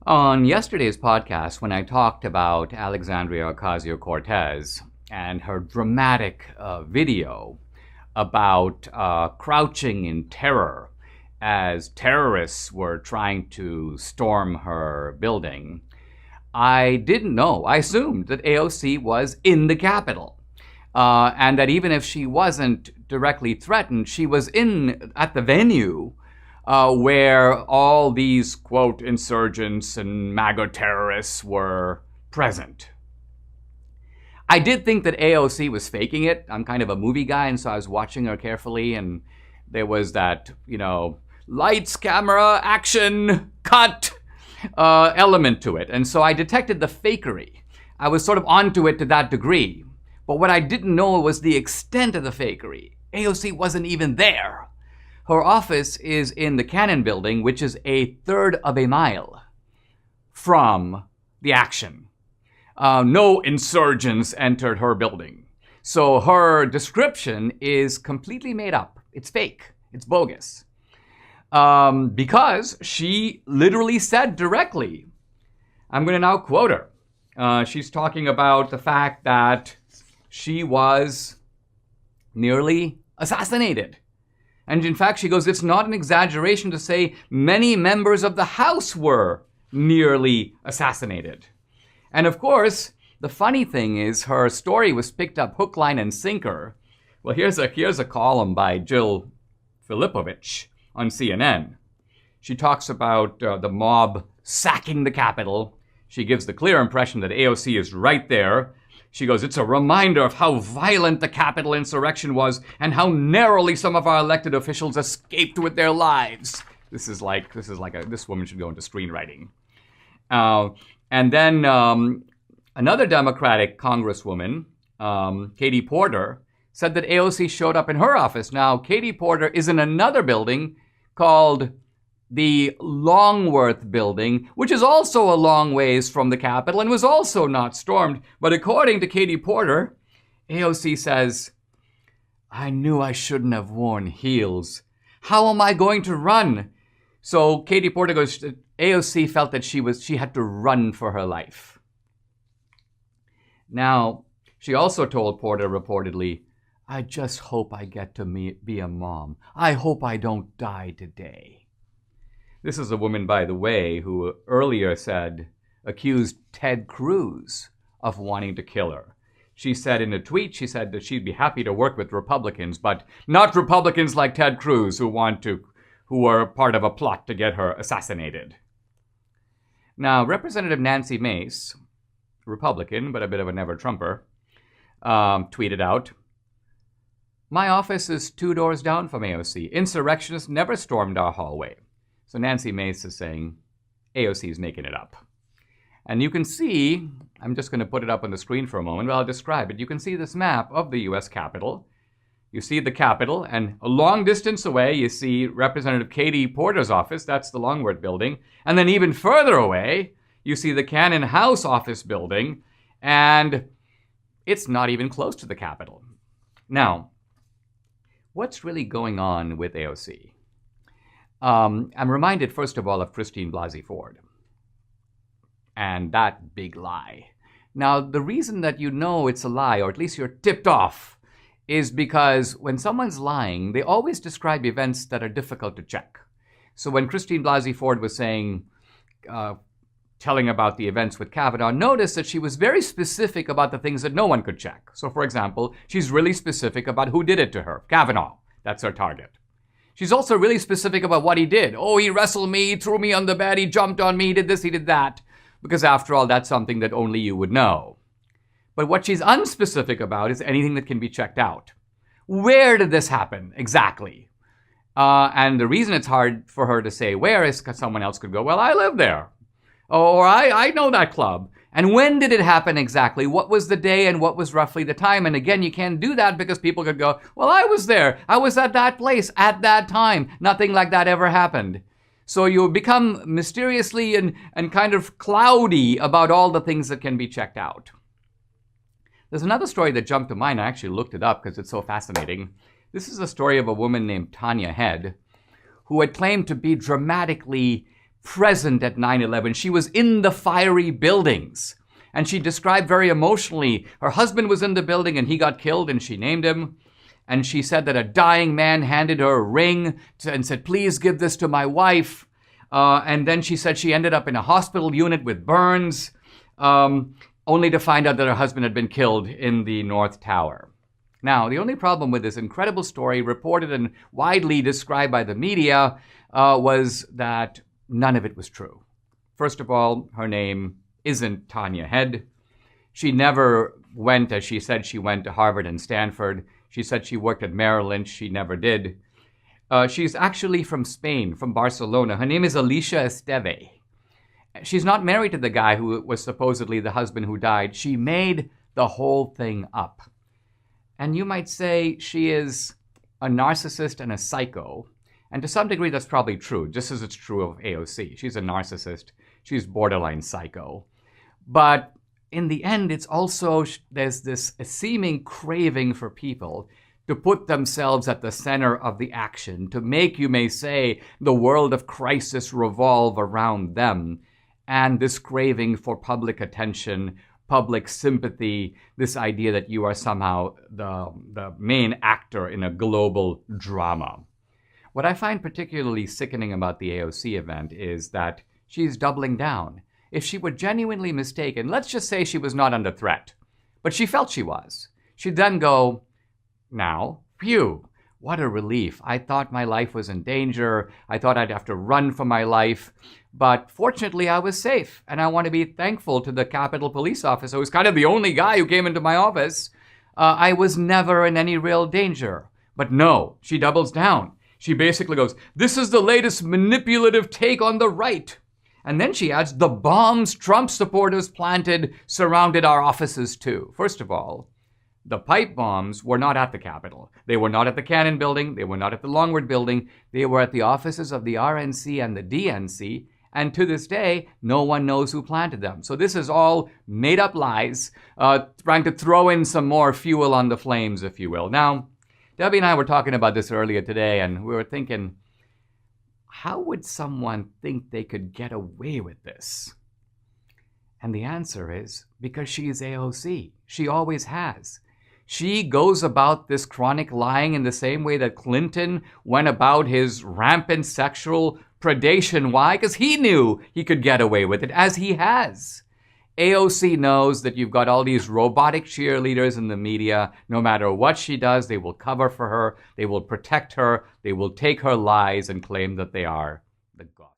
On yesterday's podcast, when I talked about Alexandria Ocasio-Cortez and her dramatic video about crouching in terror as terrorists were trying to storm her building, I didn't know. I assumed that AOC was in the Capitol. And that even if she wasn't directly threatened, she was at the venue where all these, quote, insurgents and MAGA terrorists were present. I did think that AOC was faking it. I'm kind of a movie guy, and so I was watching her carefully, and there was that, lights, camera, action, cut element to it. And so I detected the fakery. I was sort of onto it to that degree. But what I didn't know was the extent of the fakery. AOC wasn't even there. Her office is in the Cannon Building, which is a third of a mile from the action. No insurgents entered her building. So her description is completely made up. It's fake. It's bogus. Because she literally said directly, I'm going to now quote her. She's talking about the fact that she was nearly assassinated. And in fact, she goes, it's not an exaggeration to say many members of the House were nearly assassinated. And of course, the funny thing is her story was picked up hook, line, and sinker. Well, here's a column by Jill Filipovich on CNN. She talks about the mob sacking the Capitol. She gives the clear impression that AOC is right there. She goes, it's a reminder of how violent the Capitol insurrection was and how narrowly some of our elected officials escaped with their lives. This woman should go into screenwriting. And then another Democratic congresswoman, Katie Porter, said that AOC showed up in her office. Now, Katie Porter is in another building called the Longworth Building, which is also a long ways from the Capitol and was also not stormed. But according to Katie Porter, AOC says, I knew I shouldn't have worn heels. How am I going to run? So Katie Porter goes, AOC felt that she had to run for her life. Now, she also told Porter reportedly, I just hope I get to be a mom. I hope I don't die today. This is a woman, by the way, who earlier accused Ted Cruz of wanting to kill her. She said in a tweet, she said that she'd be happy to work with Republicans, but not Republicans like Ted Cruz who are part of a plot to get her assassinated. Now, Representative Nancy Mace, Republican, but a bit of a never-Trumper, tweeted out, my office is 2 doors down from AOC. Insurrectionists never stormed our hallway. So Nancy Mace is saying AOC is making it up. And you can see, I'm just going to put it up on the screen for a moment, but I'll describe it. You can see this map of the U.S. Capitol. You see the Capitol, and a long distance away, you see Representative Katie Porter's office. That's the Longworth Building. And then even further away, you see the Cannon House office building, and it's not even close to the Capitol. Now, what's really going on with AOC? I'm reminded, first of all, of Christine Blasey Ford and that big lie. Now, the reason that you know it's a lie, or at least you're tipped off, is because when someone's lying, they always describe events that are difficult to check. So when Christine Blasey Ford was telling about the events with Kavanaugh, notice that she was very specific about the things that no one could check. So, for example, she's really specific about who did it to her. Kavanaugh, that's her target. She's also really specific about what he did. Oh, he wrestled me, threw me on the bed, he jumped on me, he did this, he did that. Because after all, that's something that only you would know. But what she's unspecific about is anything that can be checked out. Where did this happen exactly? And the reason it's hard for her to say where is because someone else could go, well, I live there. Or I know that club. And when did it happen exactly? What was the day and what was roughly the time? And again, you can't do that because people could go, well, I was there. I was at that place at that time. Nothing like that ever happened. So you become mysteriously and kind of cloudy about all the things that can be checked out. There's another story that jumped to mind. I actually looked it up because it's so fascinating. This is a story of a woman named Tanya Head who had claimed to be dramatically present at 9/11. She was in the fiery buildings. And she described very emotionally, her husband was in the building and he got killed and she named him. And she said that a dying man handed her a ring and said, please give this to my wife. And then she said she ended up in a hospital unit with burns, only to find out that her husband had been killed in the North Tower. Now, the only problem with this incredible story, reported and widely described by the media, was that none of it was true. First of all, her name isn't Tanya Head. She never went, as she said, she went to Harvard and Stanford. She said she worked at Merrill Lynch. She never did. She's actually from Spain, from Barcelona. Her name is Alicia Esteve. She's not married to the guy who was supposedly the husband who died. She made the whole thing up. And you might say she is a narcissist and a psycho. And to some degree, that's probably true, just as it's true of AOC. She's a narcissist. She's borderline psycho. But in the end, it's also, there's this seeming craving for people to put themselves at the center of the action, to make, you may say, the world of crisis revolve around them. And this craving for public attention, public sympathy, this idea that you are somehow the main actor in a global drama. What I find particularly sickening about the AOC event is that she's doubling down. If she were genuinely mistaken, let's just say she was not under threat, but she felt she was. She'd then go, now, phew, what a relief. I thought my life was in danger. I thought I'd have to run for my life. But fortunately, I was safe. And I want to be thankful to the Capitol police officer, who's kind of the only guy who came into my office. I was never in any real danger. But no, she doubles down. She basically goes, this is the latest manipulative take on the right. And then she adds, the bombs Trump supporters planted surrounded our offices too. First of all, the pipe bombs were not at the Capitol. They were not at the Cannon Building. They were not at the Longwood Building. They were at the offices of the RNC and the DNC. And to this day, no one knows who planted them. So this is all made up lies, trying to throw in some more fuel on the flames, if you will. Now, Debbie and I were talking about this earlier today, and we were thinking, how would someone think they could get away with this? And the answer is because she is AOC. She always has. She goes about this chronic lying in the same way that Clinton went about his rampant sexual predation. Why? Because he knew he could get away with it, as he has. AOC knows that you've got all these robotic cheerleaders in the media. No matter what she does, they will cover for her. They will protect her. They will take her lies and claim that they are the gospel.